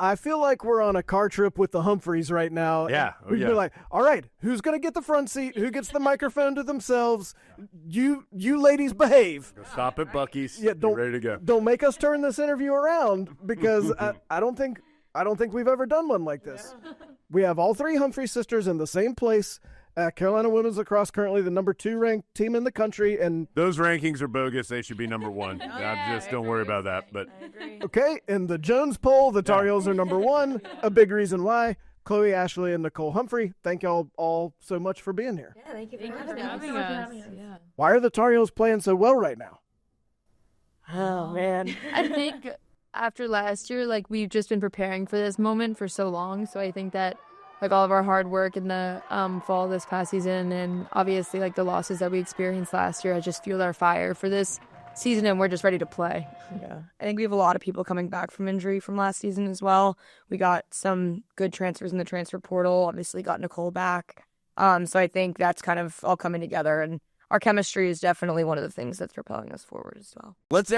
I feel like we're on a car trip with the Humphreys right now. Yeah. We'd be like, all right, who's going to get the front seat? Who gets the microphone to themselves? You ladies behave. Go stop at Buc-ee's. Yeah, You're ready to go. Don't make us turn this interview around because I don't think we've ever done one like this. We have all three Humphrey sisters in the same place. Carolina Women's Lacrosse currently the number 2 ranked team in the country, and those rankings are bogus. They should be number 1. Don't worry about that. But okay, in the Jones poll, the Tar Heels are number 1. A big reason why. Chloe, Ashley, and Nicole Humphrey, thank y'all all so much for being here. Yeah, thank you for having us. Yeah. Why are the Tar Heels playing so well right now? Oh, man. I think after last year, like, we've just been preparing for this moment for so long. So I think that, like, all of our hard work in the fall this past season and obviously, like, the losses that we experienced last year, I just fueled our fire for this season, and we're just ready to play. Yeah, I think we have a lot of people coming back from injury from last season as well. We got some good transfers in the transfer portal, obviously got Nicole back. So I think that's kind of all coming together, and our chemistry is definitely one of the things that's propelling us forward as well. let's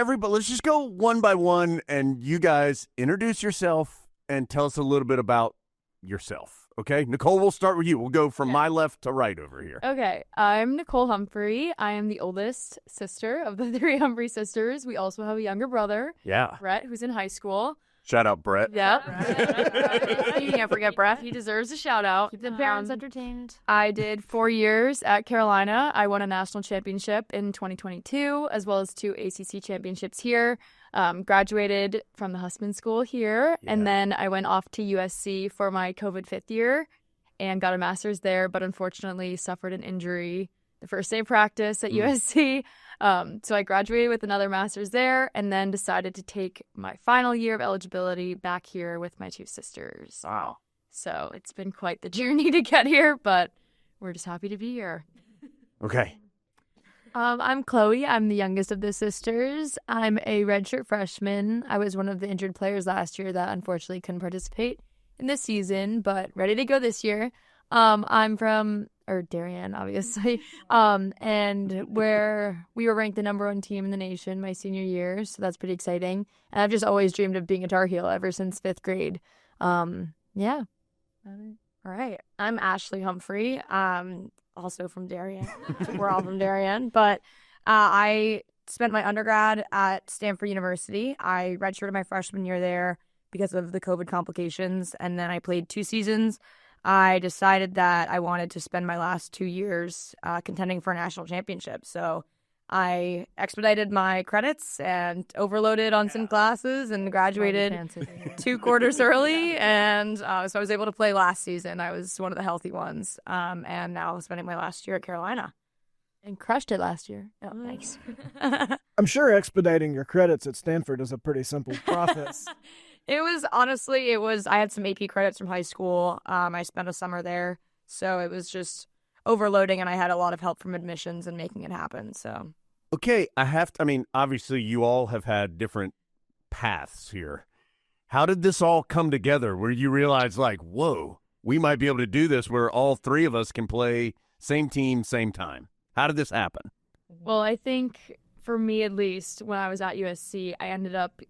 just go one by one, and you guys introduce yourself and tell us a little bit about yourself. Okay, Nicole, we'll start with you. We'll go from my left to right over here. Okay, I'm Nicole Humphrey. I am the oldest sister of the 3 Humphrey sisters. We also have a younger brother, Yeah. Brett, who's in high school. Shout out, Brett. Yep. You can't forget Brett. He deserves a shout out. Keep the parents entertained. I did 4 years at Carolina. I won a national championship in 2022, as well as 2 ACC championships here. Graduated from the Husband School here, and then I went off to USC for my COVID 5th year and got a master's there, but unfortunately suffered an injury the first day of practice at USC. So I graduated with another master's there and then decided to take my final year of eligibility back here with my 2 sisters. Wow. So it's been quite the journey to get here, but we're just happy to be here. Okay. I'm Chloe. I'm the youngest of the sisters. I'm a redshirt freshman. I was one of the injured players last year that unfortunately couldn't participate in this season, but ready to go this year. I'm from Darien, obviously, and where we were ranked the number 1 team in the nation my senior year, so that's pretty exciting. And I've just always dreamed of being a Tar Heel ever since 5th grade. Yeah. All right. I'm Ashley Humphrey, also from Darien. We're all from Darien. But I spent my undergrad at Stanford University. I redshirted my freshman year there because of the COVID complications, and then I played 2 seasons. I decided that I wanted to spend my last 2 years contending for a national championship. So I expedited my credits and overloaded on some classes and graduated 2 quarters early. And so I was able to play last season. I was one of the healthy ones. And now spending my last year at Carolina. And crushed it last year. Oh, thanks. I'm sure expediting your credits at Stanford is a pretty simple process. I had some AP credits from high school. I spent a summer there. So it was just overloading, and I had a lot of help from admissions and making it happen. So. Okay, obviously you all have had different paths here. How did this all come together where you realize, like, whoa, we might be able to do this where all 3 of us can play same team, same time? How did this happen? Well, I think for me, at least, when I was at USC, I ended up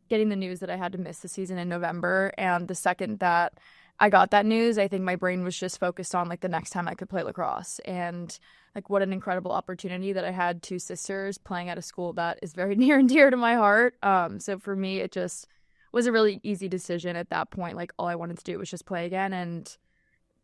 getting the news that I had to miss the season in November. And the second that I got that news, I think my brain was just focused on, like, the next time I could play lacrosse. And, like, what an incredible opportunity that I had 2 sisters playing at a school that is very near and dear to my heart. So for me, it just was a really easy decision at that point. Like, all I wanted to do was just play again. And,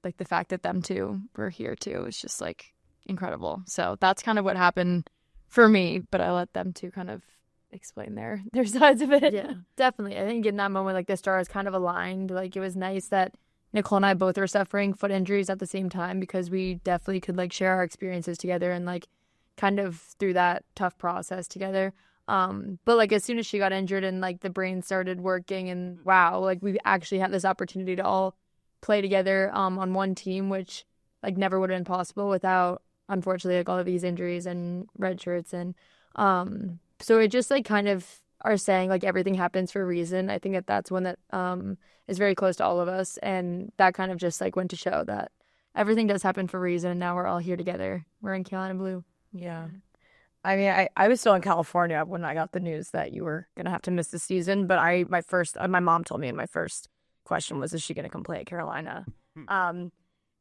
like, the fact that them 2 were here, too, was just, like, incredible. So that's kind of what happened for me. But I let them 2 kind of explain their sides of it. Yeah, definitely. I think in that moment, like, the stars kind of aligned. Like, it was nice that Nicole and I both were suffering foot injuries at the same time because we definitely could, like, share our experiences together and, like, kind of through that tough process together. But, like, as soon as she got injured and, like, the brain started working and wow, like, we actually had this opportunity to all play together on one team, which, like, never would have been possible without, unfortunately, like, all of these injuries and red shirts. And so it just, like, kind of are saying, like, everything happens for a reason. I think that that's one that is very close to all of us. And that kind of just, like, went to show that everything does happen for a reason. And now we're all here together. We're in Carolina Blue. Yeah. I mean, I was still in California when I got the news that you were going to have to miss the season. But my mom told me, and my first question was, is she going to come play at Carolina? And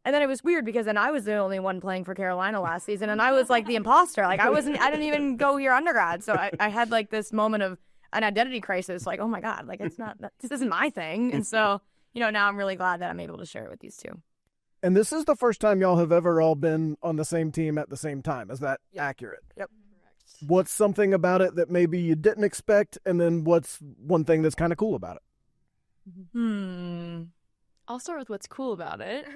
then it was weird because then I was the only one playing for Carolina last season, and I was like the imposter. Like I didn't even go here undergrad. So I had like this moment of an identity crisis. Like, oh my God, like this isn't my thing. And so, now I'm really glad that I'm able to share it with these two. And this is the first time y'all have ever all been on the same team at the same time. Is that accurate? Yep. What's something about it that maybe you didn't expect? And then what's one thing that's kind of cool about it? I'll start with what's cool about it.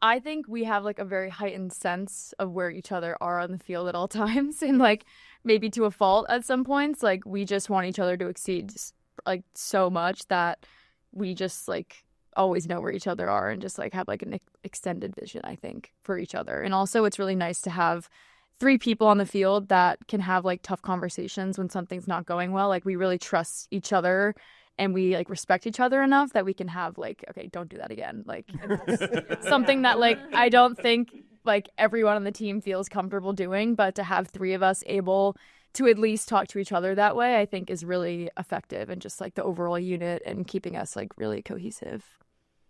I think we have like a very heightened sense of where each other are on the field at all times, and like maybe to a fault at some points. Like we just want each other to exceed like so much that we just like always know where each other are and just like have like an extended vision, I think, for each other. And also it's really nice to have 3 people on the field that can have like tough conversations when something's not going well. Like we really trust each other and we like respect each other enough that we can have like, okay, don't do that again. Like something that like I don't think like everyone on the team feels comfortable doing, but to have 3 of us able to at least talk to each other that way, I think is really effective and just like the overall unit and keeping us like really cohesive.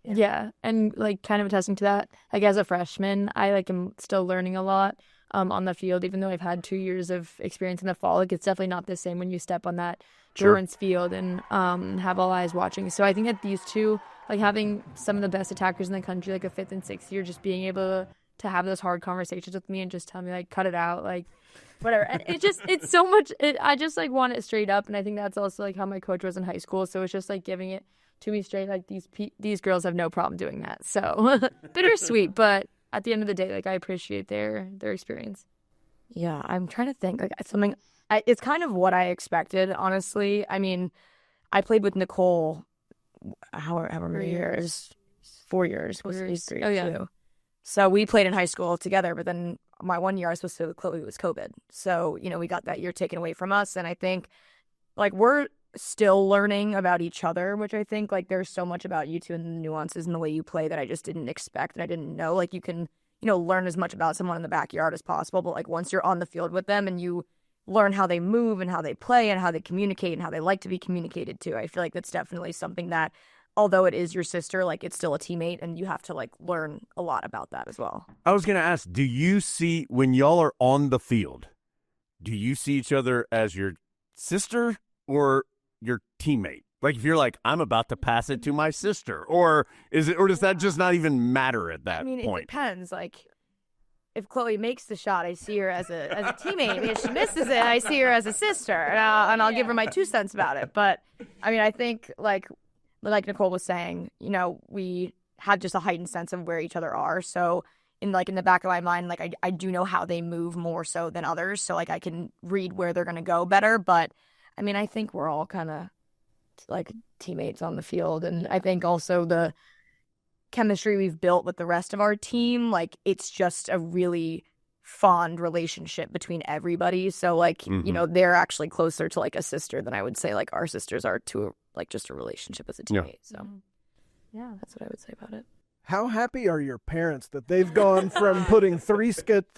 Yeah. And like kind of attesting to that, like as a freshman, I like am still learning a lot on the field, even though I've had 2 years of experience in the fall. Like it's definitely not the same when you step on that Bruins field and have all eyes watching. So I think that these two, like having some of the best attackers in the country, like a 5th and 6th year, just being able to have those hard conversations with me and just tell me like, cut it out, like whatever. And it's so much, I just like want it straight up. And I think that's also like how my coach was in high school. So it's just like giving it to me straight, like these girls have no problem doing that. So bittersweet, but at the end of the day, like I appreciate their experience. Yeah, I'm trying to think like something. It's kind of what I expected, honestly. I mean, I played with Nicole however many years, 4 years. 4 years. Three, oh yeah. Too. So we played in high school together, but then my 1 year I was supposed to Chloe was COVID. So we got that year taken away from us, and I think like we're still learning about each other, which I think like there's so much about you two and the nuances and the way you play that I just didn't expect and I didn't know. Like you can, learn as much about someone in the backyard as possible, but like once you're on the field with them and you learn how they move and how they play and how they communicate and how they like to be communicated to, I feel like that's definitely something that, although it is your sister, like it's still a teammate and you have to like learn a lot about that as well. I was going to ask, do you see, when y'all are on the field, do you see each other as your sister or your teammate? Like if you're like, I'm about to pass it to my sister, or does that just not even matter at that point? It depends. Like if Chloe makes the shot, I see her as a teammate. If she misses it, I see her as a sister, and I'll give her my 2 cents about it. But I mean, I think like Nicole was saying, we have just a heightened sense of where each other are. So in the back of my mind, like I do know how they move more so than others. So like I can read where they're gonna go better. But I mean, I think we're all kind of like teammates on the field. And I think also the chemistry we've built with the rest of our team, like it's just a really fond relationship between everybody. So like, they're actually closer to like a sister than I would say like our sisters are to like just a relationship as a teammate. Yeah. So yeah, that's what I would say about it. How happy are your parents that they've gone from putting three schedules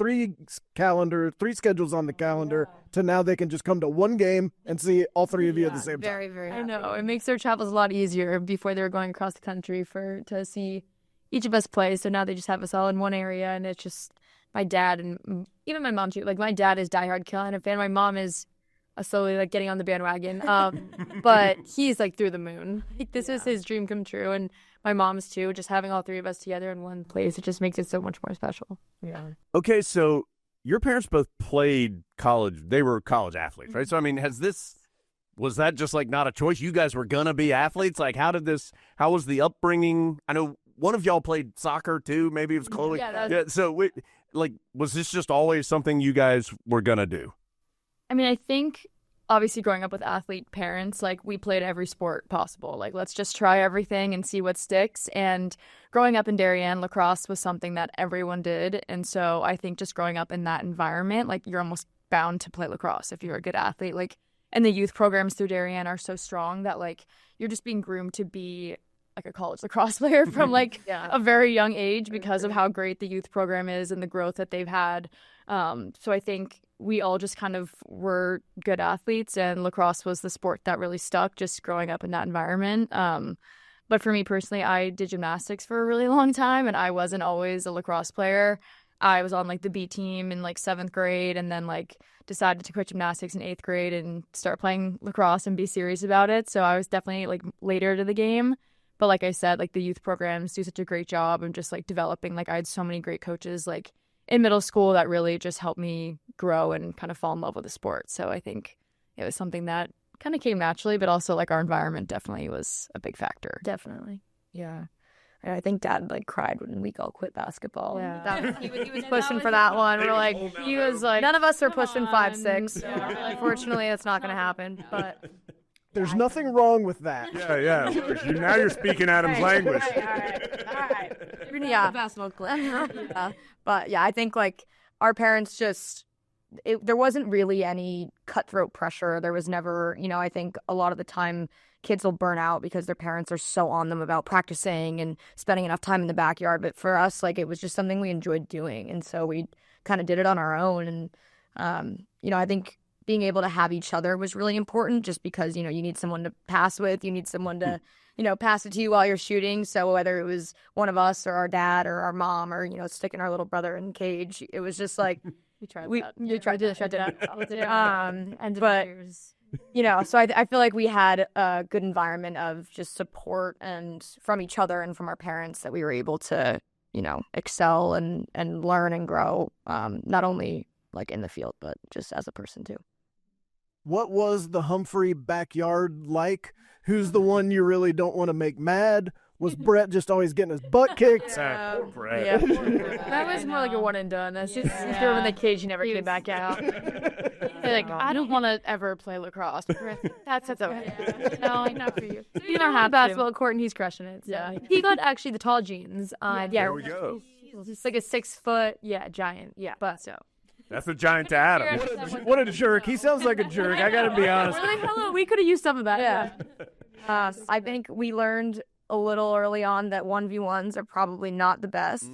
on the calendar to now they can just come to one game and see all 3 of you at the same time? Very, very happy. I know. It makes their travels a lot easier. Before they were going across the country to see each of us play. So now they just have us all in one area, and it's just my dad and even my mom too. Like my dad is diehard Carolina fan. My mom is slowly like getting on the bandwagon. But he's like through the moon. Like this is his dream come true, and my mom's too. Just having all 3 of us together in one place, it just makes it so much more special. Yeah. Okay, so your parents both played college. They were college athletes, right? So I mean, was that just like not a choice? You guys were gonna be athletes. Like, how was the upbringing? I know one of y'all played soccer too. Maybe it was Chloe. Yeah. So was this just always something you guys were gonna do? I mean, I think obviously growing up with athlete parents, like we played every sport possible. Like, let's just try everything and see what sticks. And growing up in Darien, lacrosse was something that everyone did. And so I think just growing up in that environment, like you're almost bound to play lacrosse if you're a good athlete. Like, and the youth programs through Darien are so strong that like you're just being groomed to be like a college lacrosse player from like a very young age because of how great the youth program is and the growth that they've had So I think we all just kind of were good athletes, and lacrosse was the sport that really stuck just growing up in that environment. But for me personally, I did gymnastics for a really long time, and I wasn't always a lacrosse player. I was on like the B team in like 7th grade, and then like decided to quit gymnastics in 8th grade and start playing lacrosse and be serious about it. So I was definitely like later to the game. But like I said, like the youth programs do such a great job of just like developing. Like I had so many great coaches like in middle school that really just helped me grow and kind of fall in love with the sport. So I think it was something that kind of came naturally, but also like our environment definitely was a big factor. Definitely. Yeah. And I think Dad like cried when we all quit basketball. Yeah. He was pushing for that one. We're like, He was like, none of us are "Come pushing on." 5'6". Yeah. Unfortunately, that's not going to happen. But There's nothing wrong with that. Yeah. Now you're speaking Adam's language. All right. Yeah. Basketball clip. Yeah. But yeah, I think like our parents just, there wasn't really any cutthroat pressure. There was never, I think a lot of the time kids will burn out because their parents are so on them about practicing and spending enough time in the backyard. But for us, like it was just something we enjoyed doing. And so we kind of did it on our own. And, I think being able to have each other was really important just because, you need someone to pass with. You need someone to, pass it to you while you're shooting. So whether it was one of us or our dad or our mom or, sticking our little brother in the cage, it was just like, We tried We- that. you tried to shut that. and but so I feel like we had a good environment of just support and from each other and from our parents that we were able to, excel and learn and grow, not only like in the field, but just as a person too. What was the Humphrey backyard like? Who's the one you really don't want to make mad? Was Brett just always getting his butt kicked? Poor Brett. Yeah. That was more like a one and done. That's just threw him in the cage. He never came back out. Like, I don't want to ever play lacrosse. That's okay. No, not for you. You don't have basketball court and he's crushing it. So. Yeah, he got actually the tall jeans. There we go. It's like a 6 foot. Yeah, giant. Yeah. But so. That's a giant to Adam. What a jerk. He sounds like a jerk. I got to be honest. We're like, hello, we could have used some of that. Yeah. I think we learned a little early on that 1v1s are probably not the best.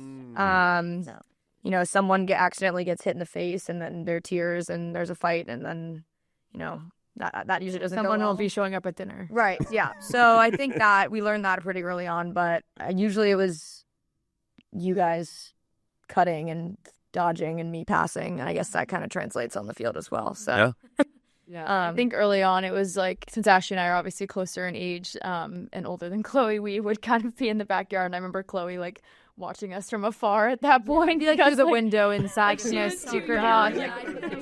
Someone accidentally gets hit in the face and then there are tears and there's a fight and then, that usually doesn't Someone go well. will be showing up at dinner. Right, yeah. So I think that we learned that pretty early on, but usually it was you guys cutting and dodging and me passing. And I guess that kind of translates on the field as well. So Yeah. Yeah, I think early on it was like, since Ashley and I are obviously closer in age and older than Chloe, we would kind of be in the backyard. And I remember Chloe like watching us from afar at that point. Be like through the window inside, super hot.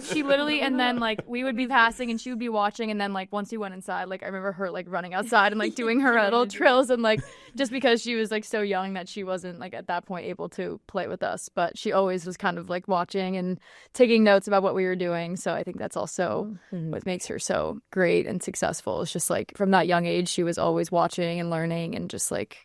She literally, and then like we would be passing and she would be watching, and then like once we went inside, like I remember her like running outside and like doing her little drills, and like just because she was like so young that she wasn't like at that point able to play with us, but she always was kind of like watching and taking notes about what we were doing. So I think that's also what makes her so great and successful. It's just like from that young age she was always watching and learning and just like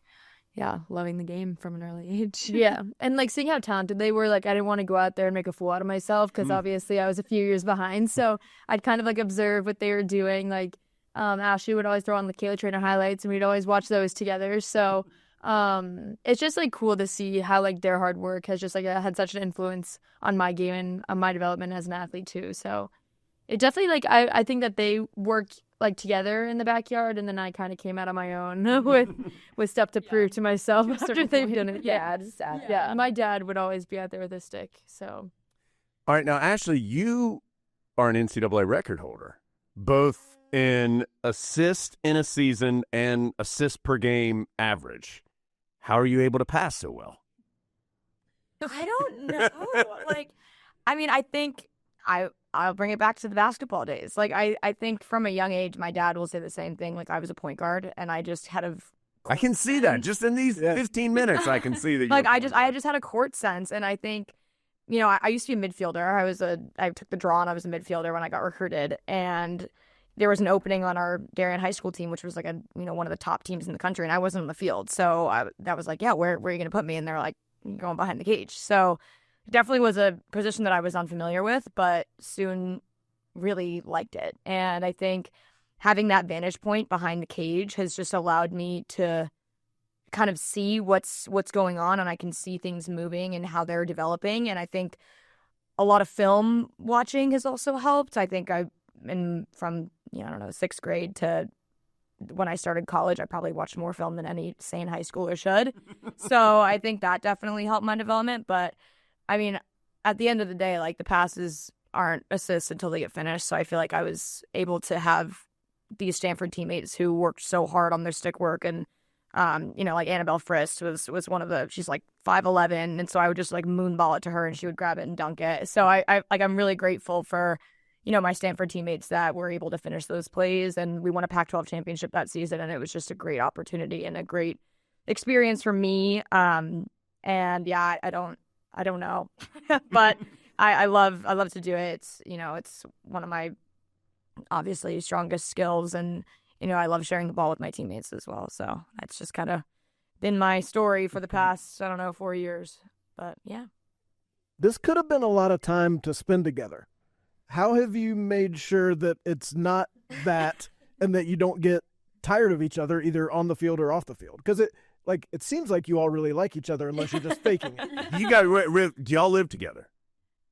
loving the game from an early age. Yeah. And like seeing how talented they were, like I didn't want to go out there and make a fool out of myself because obviously I was a few years behind. So I'd kind of like observe what they were doing. Like Ashley would always throw on the Kayla Trainer highlights and we'd always watch those together. So it's just like cool to see how like their hard work has just like had such an influence on my game and on my development as an athlete too. So it definitely like I think that they worked like together in the backyard, and then I kind of came out on my own with stuff to prove to myself after they've done it. Yeah, it's sad. Yeah, my dad would always be out there with a stick. So, All right, now Ashley, you are an NCAA record holder, both in assist in a season and assist per game average. How are you able to pass so well? I don't know. I think I'll bring it back to the basketball days. Like, I think from a young age, my dad will say the same thing. Like, I was a point guard, and I just had I can see that. Just in these 15 minutes, I can see that. like, I just had a court sense, and I think, I used to be a midfielder. I took the draw, and I was a midfielder when I got recruited, and there was an opening on our Darien high school team, which was like one of the top teams in the country, and I wasn't on the field. So that was like, yeah, where are you going to put me? And they're like, going behind the cage. So definitely was a position that I was unfamiliar with, but soon really liked it. And I think having that vantage point behind the cage has just allowed me to kind of see what's going on, and I can see things moving and how they're developing. And I think a lot of film watching has also helped. I think from, I don't know, 6th grade to when I started college, I probably watched more film than any sane high schooler should. So I think that definitely helped my development. But I mean, at the end of the day, like the passes aren't assists until they get finished. So I feel like I was able to have these Stanford teammates who worked so hard on their stick work. And, like Annabelle Frist was one of she's like 5'11". And so I would just like moonball it to her and she would grab it and dunk it. So I'm really grateful for, my Stanford teammates that were able to finish those plays. And we won a Pac-12 championship that season. And it was just a great opportunity and a great experience for me. And yeah, I don't know, but I love to do it. It's, it's one of my obviously strongest skills. And, I love sharing the ball with my teammates as well. So that's just kind of been my story for the past, 4 years. But yeah. This could have been a lot of time to spend together. How have you made sure that it's not that and that you don't get tired of each other either on the field or off the field? Because it seems like you all really like each other unless you're just faking it. You guys, do y'all live together?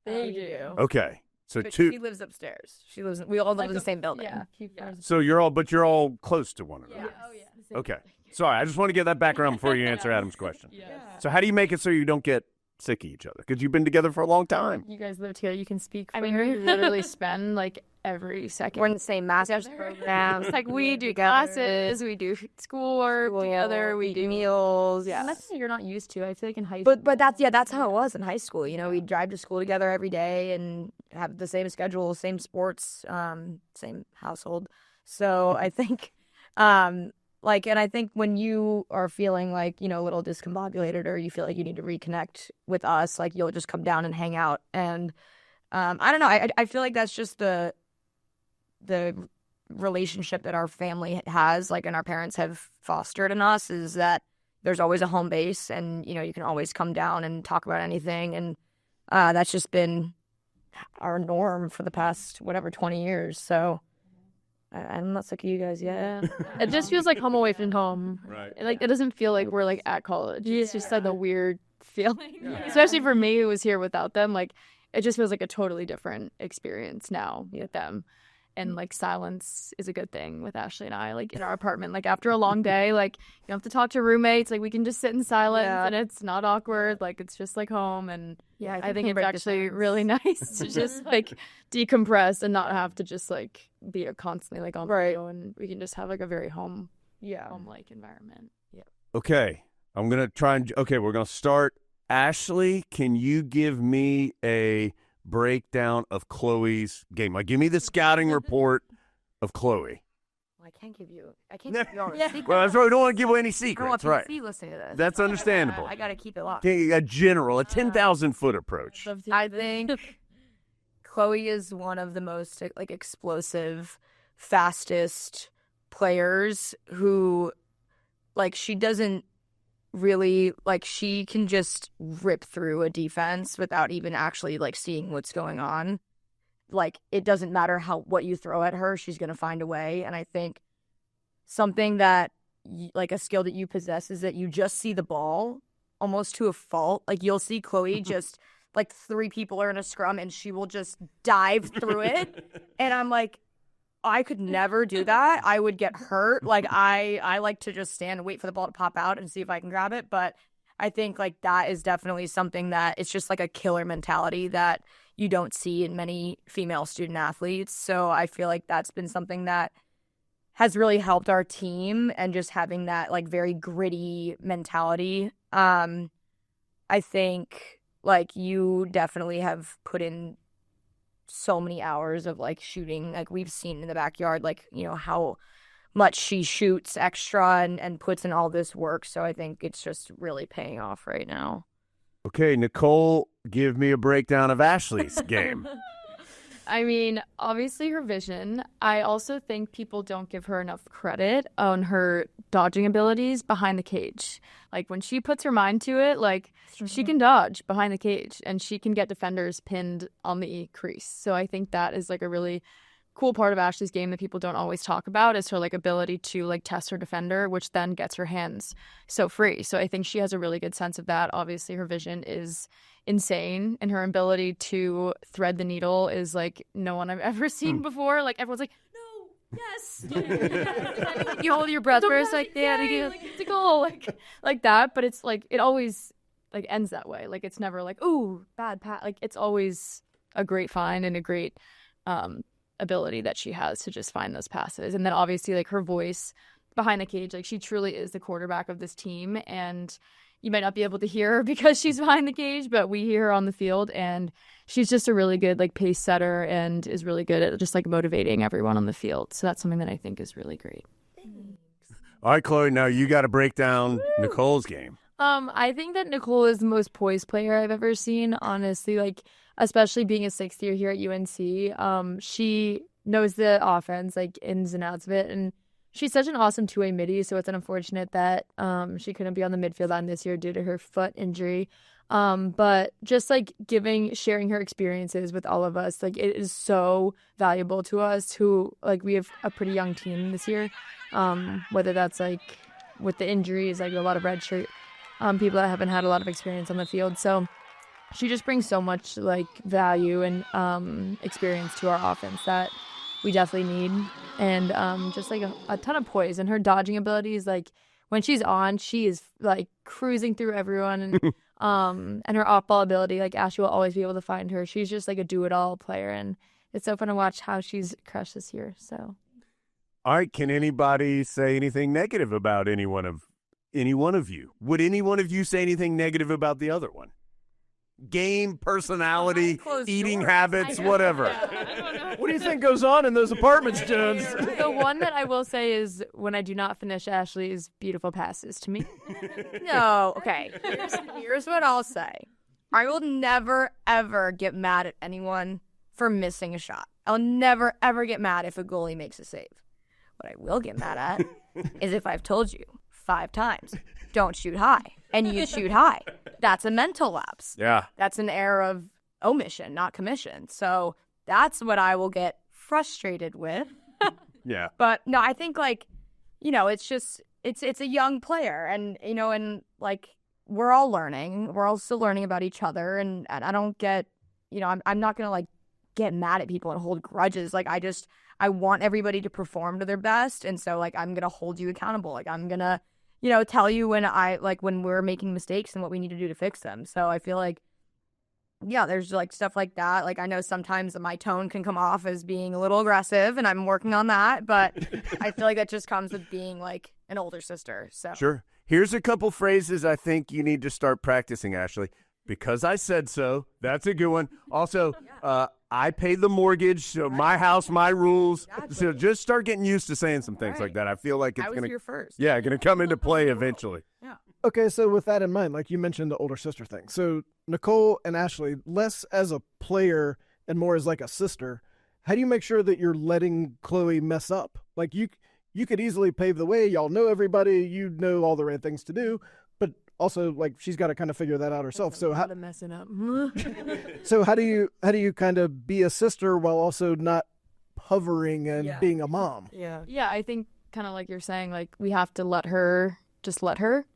They do. Okay. So but she lives upstairs. We all live in the same building. Yeah. So you're all close to one another. Yeah. Oh, yeah. Okay. Sorry, I just want to get that background before you answer Adam's question. Yeah. So how do you make it so you don't get sick of each other? Because you've been together for a long time. You guys live together. You can speak. I mean, we literally spend like every second. We're in the same master's programs. Like we do classes, we do schoolwork together, we do meals. Yeah, and that's what you're not used to. I feel like in high school. But that's how it was in high school. We'd drive to school together every day and have the same schedule, same sports, same household. So I think, and I think when you are feeling like, a little discombobulated or you feel like you need to reconnect with us, like you'll just come down and hang out. And I don't know. I feel like that's just the relationship that our family has, like, and our parents have fostered in us, is that there's always a home base and, you can always come down and talk about anything. And that's just been our norm for the past, 20 years. So I'm not sick of you guys yet. It just feels like home away from home. Right. It doesn't feel like we're like at college. It's just like a weird feeling. Yeah. Especially for me who was here without them. Like it just feels like a totally different experience now with them. And like silence is a good thing with Ashley and I, like in our apartment. Like after a long day, like you don't have to talk to roommates. Like we can just sit in silence and it's not awkward. Like it's just like home. And yeah, I think it's actually really nice to just like decompress and not have to just like be constantly like on the go. And we can just have like a very home-like environment. Yeah. Okay. I'm going to try we're going to start. Ashley, can you give me a breakdown of Chloe's game? Like, give me the scouting report of Chloe. Well, I can't give you your secret. Well, that's why we don't want to give away any secrets. I don't want right. people listening to this. That's understandable. I got to keep it locked. A 10,000-foot approach. I think Chloe is one of the most like explosive, fastest players who, like, she doesn't really, like, she can just rip through a defense without even actually like seeing what's going on. Like, it doesn't matter what you throw at her, she's gonna find a way. And I think something that like a skill that you possess is that you just see the ball almost to a fault. Like you'll see Chloe just like 3 people are in a scrum and she will just dive through it. And I'm like, I could never do that. I would get hurt. Like I like to just stand and wait for the ball to pop out and see if I can grab it. But I think like that is definitely something that it's just like a killer mentality that you don't see in many female student athletes. So I feel like that's been something that has really helped our team, and just having that like very gritty mentality. I think like you definitely have put in so many hours of like shooting. Like we've seen in the backyard, like, how much she shoots extra and puts in all this work. So I think it's just really paying off right now. Okay, Nicole, give me a breakdown of Ashley's game. I mean, obviously her vision. I also think people don't give her enough credit on her dodging abilities behind the cage. Like when she puts her mind to it, like she can dodge behind the cage and she can get defenders pinned on the crease. So I think that is like a really cool part of Ashley's game that people don't always talk about is her like ability to like test her defender, which then gets her hands so free. So I think she has a really good sense of that. Obviously her vision is insane, and her ability to thread the needle is like no one I've ever seen before. Like everyone's like, no, yes. You hold your breath for a second, it's a goal, like that. But it's like it always like ends that way. Like it's never like, ooh, bad pass. Like it's always a great find and a great ability that she has to just find those passes. And then obviously like her voice behind the cage, like she truly is the quarterback of this team, and you might not be able to hear her because she's behind the cage, but we hear her on the field, and she's just a really good like pace setter and is really good at just like motivating everyone on the field. So that's something that I think is really great. All right, Chloe, now you got to break down Nicole's game. I think that Nicole is the most poised player I've ever seen, honestly, like especially being a sixth year here at UNC. She knows the offense, like ins and outs of it, and she's such an awesome two-way midi, so it's unfortunate that she couldn't be on the midfield line this year due to her foot injury. But just like sharing her experiences with all of us, like it is so valuable to us who like we have a pretty young team this year. Whether that's like with the injuries, like a lot of redshirt people that haven't had a lot of experience on the field. So she just brings so much like value and experience to our offense that we definitely need, and just like a ton of poise, and her dodging abilities, like when she's on, she is like cruising through everyone, and her off ball ability, like Ashley will always be able to find her. She's just like a do it all player, and it's so fun to watch how she's crushed this year. So, all right, can anybody say anything negative about any one of you? Would any one of you say anything negative about the other one? Game, personality, eating habits, whatever. What do you think goes on in those apartments, Jones? The one that I will say is when I do not finish Ashley's beautiful passes to me. No, okay. Here's what I'll say. I will never, ever get mad at anyone for missing a shot. I'll never, ever get mad if a goalie makes a save. What I will get mad at is if I've told you 5 times, don't shoot high, and you shoot high. That's a mental lapse. Yeah. That's an error of omission, not commission. So that's what I will get frustrated with. Yeah. But no, I think like, it's just, it's a young player, and, and like we're all learning. We're all still learning about each other. And I don't get, I'm not going to like get mad at people and hold grudges. Like I want everybody to perform to their best. And so like, I'm going to hold you accountable. Like I'm going to, tell you when we're making mistakes and what we need to do to fix them. So I feel like, yeah, there's like stuff like that. Like I know sometimes my tone can come off as being a little aggressive, and I'm working on that. But I feel like that just comes with being like an older sister. So Sure. Here's a couple phrases I think you need to start practicing, Ashley. Because I said so. That's a good one. Also, I pay the mortgage, so my house, my rules. Exactly. So just start getting used to saying some things like that. I feel like it's I was here first. going to come into play eventually. Yeah. Okay, so with that in mind, like you mentioned the older sister thing. So Nicole and Ashley, less as a player and more as like a sister, how do you make sure that you're letting Chloe mess up? Like you could easily pave the way. Y'all know everybody. You know all the right things to do. But also, like, she's got to kind of figure that out herself. So how messing up. So how do you kind of be a sister while also not hovering and being a mom? Yeah, I think kind of like you're saying, like we have to let her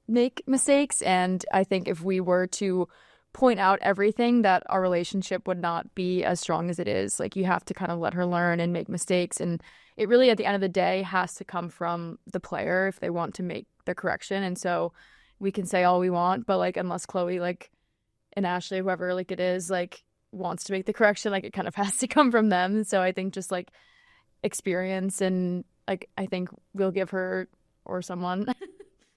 make mistakes. And I think if we were to point out everything, that our relationship would not be as strong as it is. Like you have to kind of let her learn and make mistakes. And it really, at the end of the day, has to come from the player if they want to make the correction. And so we can say all we want, but like unless Chloe like and Ashley, whoever like it is, like wants to make the correction, like it kind of has to come from them. So I think just like experience, and like I think we'll give her or someone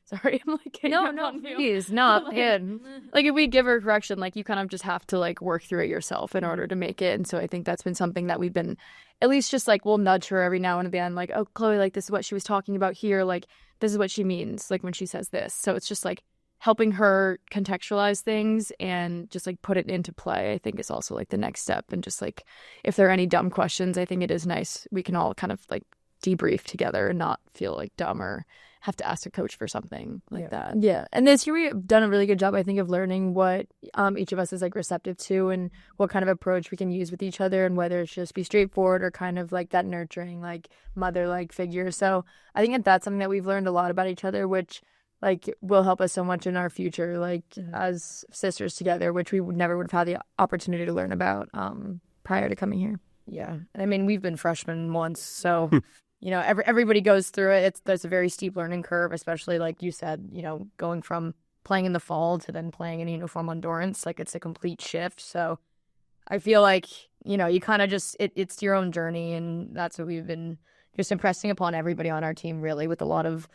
sorry, I'm like no, please, not him. Like if we give her correction, like you kind of just have to like work through it yourself in order to make it. And so I think that's been something that we've been at least just like we'll nudge her every now and then, like, oh Chloe, like this is what she was talking about here, like this is what she means like when she says this. So it's just like helping her contextualize things and just like put it into play, I think is also like the next step. And just like if there are any dumb questions, I think it is nice we can all kind of like debrief together and not feel like dumb or have to ask a coach for something like that. Yeah. And this year we've done a really good job, I think, of learning what each of us is like receptive to and what kind of approach we can use with each other, and whether it's just be straightforward or kind of like that nurturing, like mother-like figure. So I think that's something that we've learned a lot about each other, which like will help us so much in our future, like as sisters together, which we never would have had the opportunity to learn about prior to coming here. Yeah. And I mean, we've been freshmen once, so you know, everybody goes through it. There's a very steep learning curve, especially like you said, you know, going from playing in the fall to then playing in uniform endurance. Like it's a complete shift. So I feel like, you know, you kind of just, it's your own journey. And that's what we've been just impressing upon everybody on our team, really, with a lot of,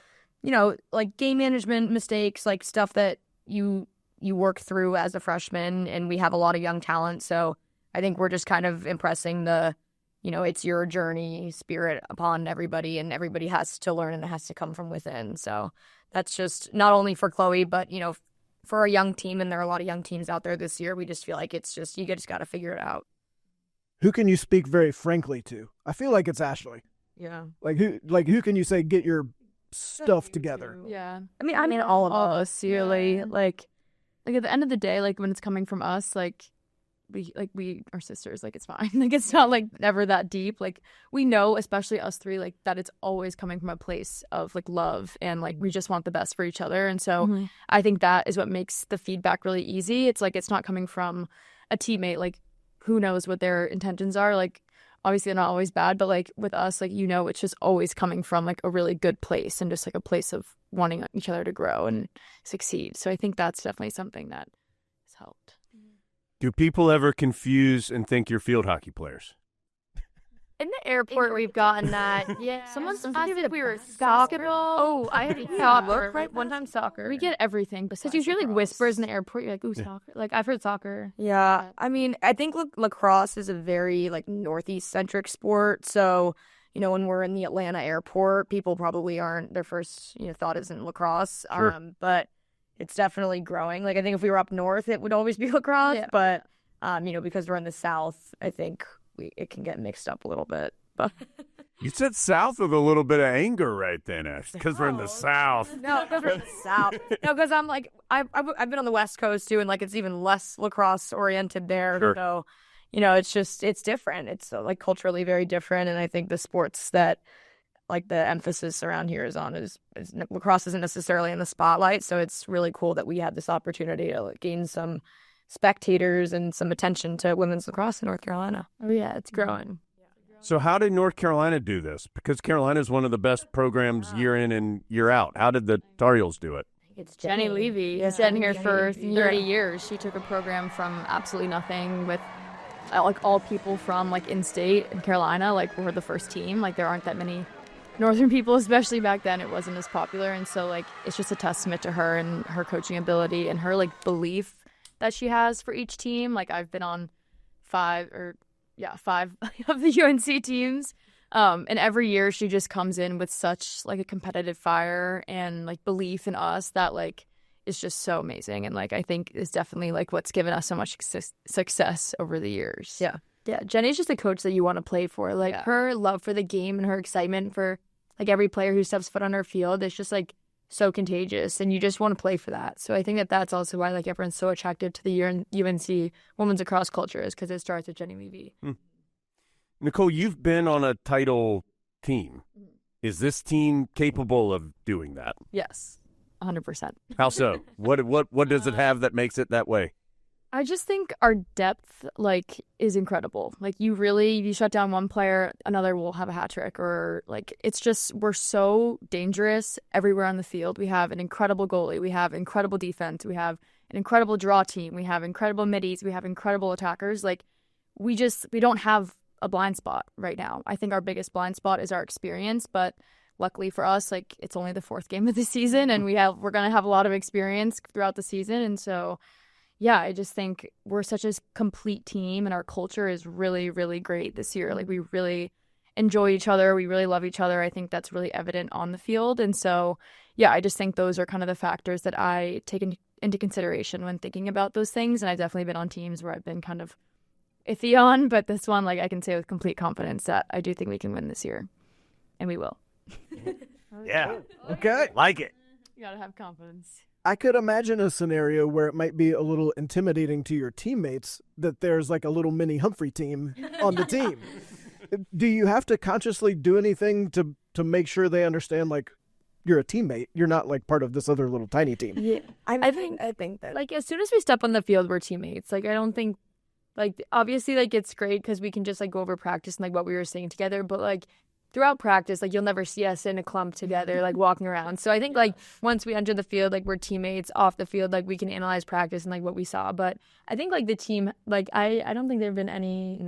you know, like game management mistakes, like stuff that you work through as a freshman. And we have a lot of young talent. So I think we're just kind of impressing the, you know, it's your journey spirit upon everybody, and everybody has to learn and it has to come from within. So that's just not only for Chloe, but, you know, for a young team, and there are a lot of young teams out there this year. We just feel like it's just, you just got to figure it out. Who can you speak very frankly to? I feel like it's Ashley. Yeah. Like who can you say, get your stuff together? Yeah. I mean, all of us, really. Like at the end of the day, like when it's coming from us, like we are sisters, like it's fine. Like it's not like never that deep. Like we know, especially us three, like that it's always coming from a place of like love, and like we just want the best for each other. And so I think that is what makes the feedback really easy. It's like it's not coming from a teammate, like who knows what their intentions are. Like obviously they're not always bad, but like with us, like, you know, it's just always coming from like a really good place, and just like a place of wanting each other to grow and succeed. So I think that's definitely something that has helped. Do people ever confuse and think you're field hockey players? In the airport, we've gotten that. Yeah. Someone asked if we were basketball. Oh, I had Soccer, right? One time soccer. We get everything Because besides usually like lacrosse. whispers in the airport. You're like, ooh, soccer. Like I've heard soccer. Yeah, I mean, I think lacrosse is a very like Northeast centric sport. So, you know, when we're in the Atlanta airport, people probably aren't, their first, you know, thought isn't lacrosse. Sure. But it's definitely growing. Like I think if we were up north, it would always be lacrosse. Yeah. But you know, because we're in the South, I think it can get mixed up a little bit. But You said South with a little bit of anger right then, Ash, because we're in the South. no, because we're in the South. No, because I'm like I've been on the West Coast too, and like it's even less lacrosse oriented there. Sure. So, you know, it's different. It's like culturally very different, and I think the sports that like the emphasis around here is on is lacrosse isn't necessarily in the spotlight. So it's really cool that we had this opportunity to like, gain some spectators and some attention to women's lacrosse in North Carolina. Oh yeah, it's growing. So how did North Carolina do this? Because Carolina is one of the best programs year in and year out. How did the Tar Heels do it? It's Jenny Levy has been here for 30 years. She took a program from absolutely nothing with like all people from like in-state in Carolina. Like we're the first team. Like there aren't that many Northern people, especially back then. It wasn't as popular, and so like it's just a testament to her and her coaching ability and her like belief that she has for each team. Like I've been on five of the UNC teams. And every year she just comes in with such like a competitive fire and like belief in us that like is just so amazing. And like I think is definitely like what's given us so much success over the years. Yeah. Yeah. Jenny's just a coach that you want to play for. Like her love for the game and her excitement for like every player who steps foot on her field is just like so contagious, and you just want to play for that. So I think that that's also why like everyone's so attracted to the UNC women's lacrosse culture, is because it starts with Jenny Levy. Nicole, you've been on a title team. Is this team capable of doing that? Yes, 100%. How so? What does it have that makes it that way? I just think our depth, like, is incredible. Like, you shut down one player, another will have a hat trick, or, like, it's just, we're so dangerous everywhere on the field. We have an incredible goalie. We have incredible defense. We have an incredible draw team. We have incredible middies. We have incredible attackers. Like, we don't have a blind spot right now. I think our biggest blind spot is our experience, but luckily for us, like, it's only the fourth game of the season, and we're going to have a lot of experience throughout the season, and so... yeah, I just think we're such a complete team, and our culture is really, really great this year. Like, we really enjoy each other. We really love each other. I think that's really evident on the field. And so, yeah, I just think those are kind of the factors that I take into consideration when thinking about those things. And I've definitely been on teams where I've been kind of iffy on, but this one, like, I can say with complete confidence that I do think we can win this year, and we will. Yeah. Okay. Like it. You gotta have confidence. I could imagine a scenario where it might be a little intimidating to your teammates that there's like a little mini Humphrey team on the team. Do you have to consciously do anything to make sure they understand, like, you're a teammate? You're not like part of this other little tiny team. Yeah, I think that Like, as soon as we step on the field, we're teammates. Like, I don't think, like, obviously, like, it's great because we can just, like, go over practice and, like, what we were saying together. But, like, throughout practice, like, you'll never see us in a clump together, like, walking around. So I think, like, once we enter the field, like, we're teammates. Off the field, like, we can analyze practice and, like, what we saw. But I think, like, the team, like, I don't think there have been any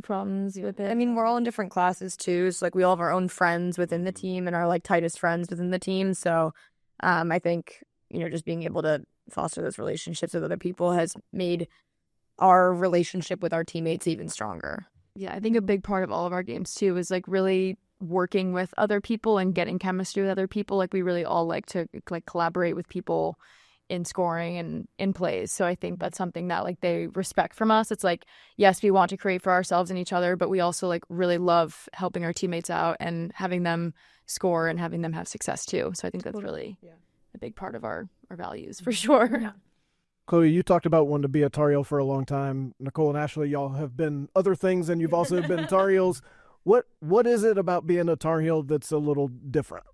problems with it. I mean, we're all in different classes too. So like we all have our own friends within the team and our like tightest friends within the team. So I think, just being able to foster those relationships with other people has made our relationship with our teammates even stronger. Yeah, I think a big part of all of our games too is like really working with other people and getting chemistry with other people. Like we really all like to like collaborate with people in scoring and in plays. So I think that's something that like they respect from us. It's like, yes, we want to create for ourselves and each other, but we also like really love helping our teammates out and having them score and having them have success too. So I think that's really a big part of our values for sure. Yeah. Chloe, you talked about wanting to be a Tar Heel for a long time. Nicole and Ashley, y'all have been other things, and you've also been Tar Heels. What is it about being a Tar Heel that's a little different?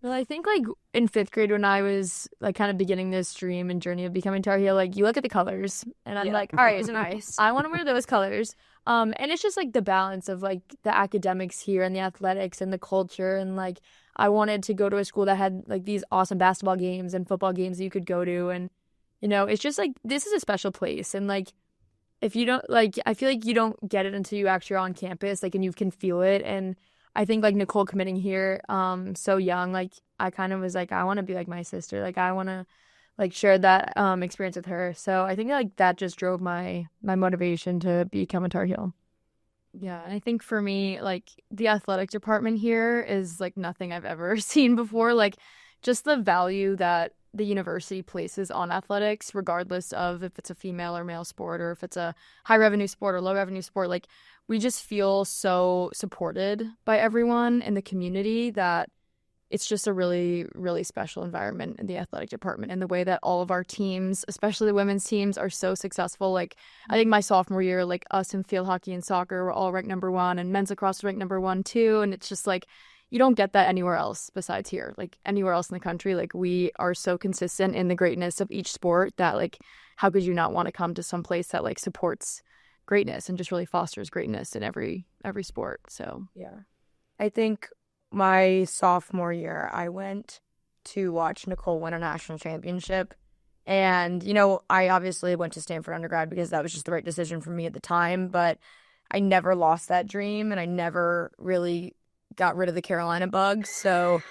Well, I think like in 5th grade when I was like kind of beginning this dream and journey of becoming Tar Heel, like you look at the colors and I'm like, all right, it's nice. I want to wear those colors. And it's just like the balance of like the academics here and the athletics and the culture. And like I wanted to go to a school that had like these awesome basketball games and football games that you could go to. And, it's just like this is a special place. And like if you don't like, I feel like you don't get it until you actually are on campus, like, and you can feel it. And I think like Nicole committing here so young, like I kind of was like, I want to be like my sister. Like I want to like share that experience with her. So I think like that just drove my motivation to become a Tar Heel. Yeah, and I think for me, like the athletic department here is like nothing I've ever seen before. Like just the value that the university places on athletics, regardless of if it's a female or male sport or if it's a high revenue sport or low revenue sport, like we just feel so supported by everyone in the community that it's just a really, really special environment in the athletic department. And the way that all of our teams, especially the women's teams, are so successful. Like I think my sophomore year, like us in field hockey and soccer were all ranked number 1 and men's lacrosse ranked number 1 too. And it's just like, you don't get that anywhere else besides here. Like anywhere else in the country, like we are so consistent in the greatness of each sport that like, how could you not want to come to some place that like supports greatness and just really fosters greatness in every sport. So Yeah. I think my sophomore year, I went to watch Nicole win a national championship. And, I obviously went to Stanford undergrad because that was just the right decision for me at the time. But I never lost that dream and I never really got rid of the Carolina bug. So,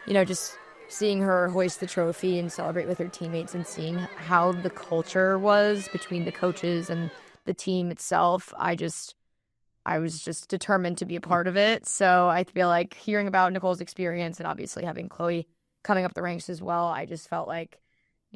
just seeing her hoist the trophy and celebrate with her teammates and seeing how the culture was between the coaches and the team itself, I was just determined to be a part of it. So I feel like hearing about Nicole's experience and obviously having Chloe coming up the ranks as well, I just felt like,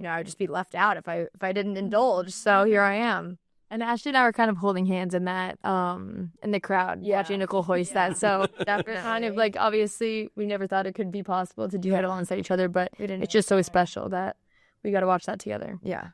I would just be left out if I didn't indulge. So here I am. And Ashley and I were kind of holding hands in that, in the crowd, watching Nicole hoist that. So Definitely. kind of like, obviously, we never thought it could be possible to do that alongside each other, but it's just so special that we got to watch that together. Yeah.